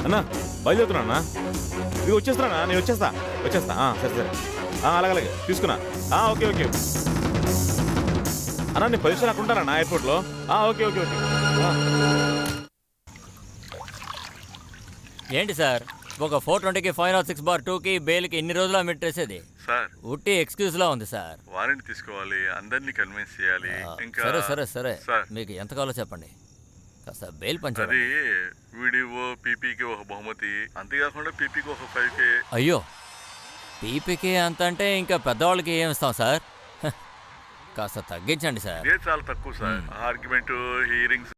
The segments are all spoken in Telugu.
అన్నా బయలుదేరుతున్నా. ఇది వచ్చేస్తున్నా, నేను వచ్చేస్తా. సరే సరే, అలాగే తీసుకున్నా. ఓకే ఓకే అన్నా, నేను 10 నిమిషాలు అక్కడ ఉంటానా ఎయిర్పోర్ట్లో. Okay okay okay. ఏంటి సార్, ఒక 420కి 506/2కి బెయిల్కి ఇన్ని రోజులు మెట్టేసేది సార్? ఉట్టి ఎక్స్క్యూజ్లా ఉంది సార్. వారెంట్ తీసుకోవాలి, అందరినీ కన్విన్స్ చేయాలి. ఇంకా సరే సరే సరే మీకు ఎంత కావాలో చెప్పండి, కాస్త బెయిల్ పంచాలి. వీడియో పీపీకి ఒక బహుమతి, అంతేకాకుండా పీపీకి ఒక 5K. అయ్యో, పీపీకి అంత అంటే ఇంకా పెద్దవాళ్ళకి ఏమి ఇస్తాం సార్? కాస్త తగ్గించండి సార్. ఇదే చాలా తక్కువ సార్. Argument, hearings.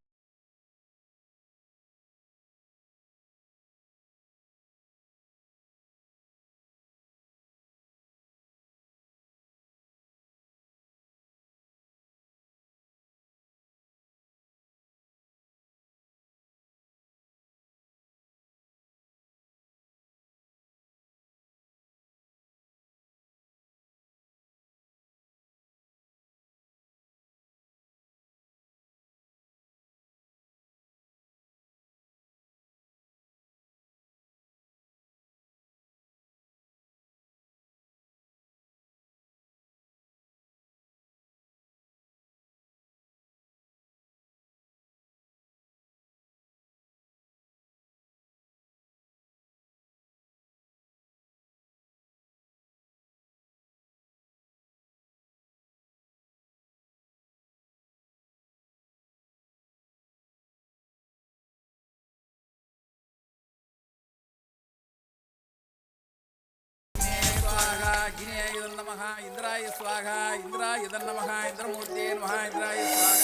ఇంద్రాయ స్వాహ, ఇంద్రాయ నమః, ఇంద్రమూర్తే నమః, ఇంద్రాయ స్వాహ.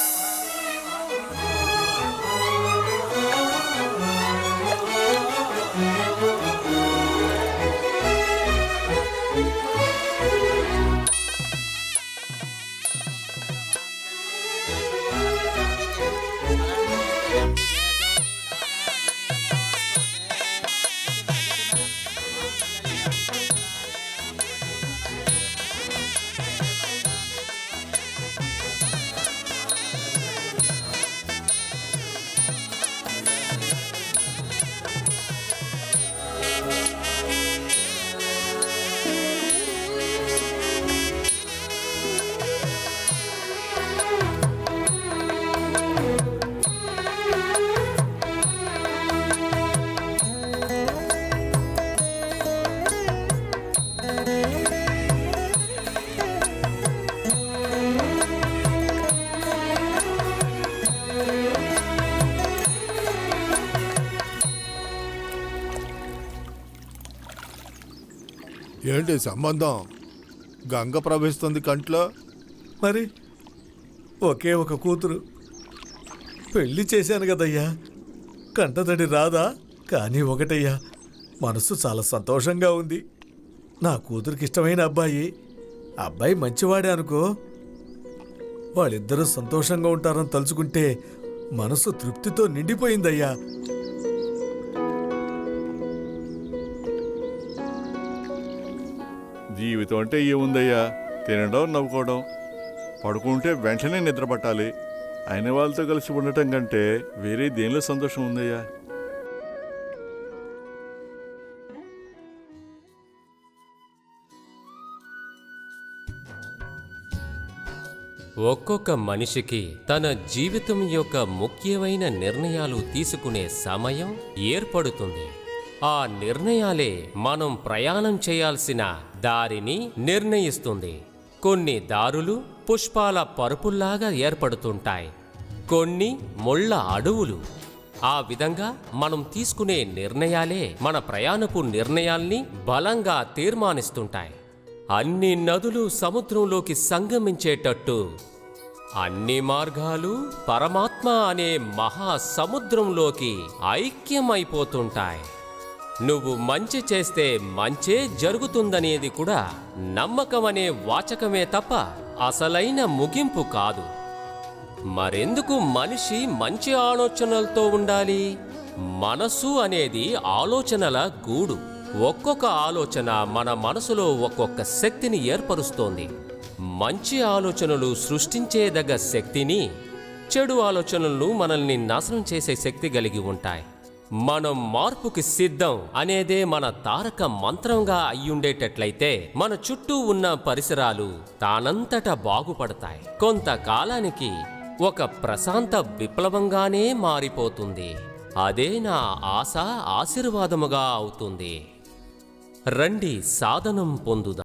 ఏంటి సంబంధం? గంగ ప్రవహిస్తుంది కంట్లో. మరి ఒకే ఒక కూతురు, పెళ్లి చేశాను కదయ్యా, కంటతడి రాదా? కానీ ఒకటయ్యా, మనసు చాలా సంతోషంగా ఉంది. నా కూతురికి ఇష్టమైన అబ్బాయి మంచివాడే అనుకో. వాళ్ళిద్దరూ సంతోషంగా ఉంటారని తలుచుకుంటే మనసు తృప్తితో నిండిపోయిందయ్యా. జీవితం అంటే ఏముందయ్యా? తినడం, నవ్వుకోవడం, పడుకుంటే వెంటనే నిద్ర పట్టాలి. అయిన వాళ్ళతో కలిసి ఉండటం కంటే వేరే దేనిలో సంతోషం ఉందయ్యా? ఒక్కొక్క మనిషికి తన జీవితం యొక్క ముఖ్యమైన నిర్ణయాలు తీసుకునే సమయం ఏర్పడుతుంది. ఆ నిర్ణయాలే మనం ప్రయాణం చేయాల్సిన దారిని నిర్ణయిస్తుంది. కొన్ని దారులు పుష్పాల పరుపుల్లాగా ఏర్పడుతుంటాయి, కొన్ని ముళ్ళ అడవులు. ఆ విధంగా మనం తీసుకునే నిర్ణయాలే మన ప్రయాణపు నిర్ణయాల్ని బలంగా తీర్మానిస్తుంటాయి. అన్ని నదులు సముద్రంలోకి సంగమించేటట్టు అన్ని మార్గాలు పరమాత్మ అనే మహాసముద్రంలోకి ఐక్యమైపోతుంటాయి. నువ్వు మంచి చేస్తే మంచే జరుగుతుందనేది కూడా నమ్మకం అనే వాచకమే తప్ప అసలైన ముగింపు కాదు. మరెందుకు మనిషి మంచి ఆలోచనలతో ఉండాలి? మనసు అనేది ఆలోచనల గూడు. ఒక్కొక్క ఆలోచన మన మనసులో ఒక్కొక్క శక్తిని ఏర్పరుస్తోంది. మంచి ఆలోచనలు సృష్టించేదగ్గ శక్తిని, చెడు ఆలోచనలు మనల్ని నాశనం చేసే శక్తి కలిగి ఉంటాయి. మనం మార్పుకి సిద్ధం అనేదే మన తారక మంత్రంగా అయ్యుండేటట్లయితే మన చుట్టూ ఉన్న పరిసరాలు తానంతట బాగుపడతాయి. కొంతకాలానికి ఒక ప్రశాంత విప్లవంగానే మారిపోతుంది. అదే నా ఆశ ఆశీర్వాదముగా అవుతుంది. రండి, సాధనం పొందుదాం.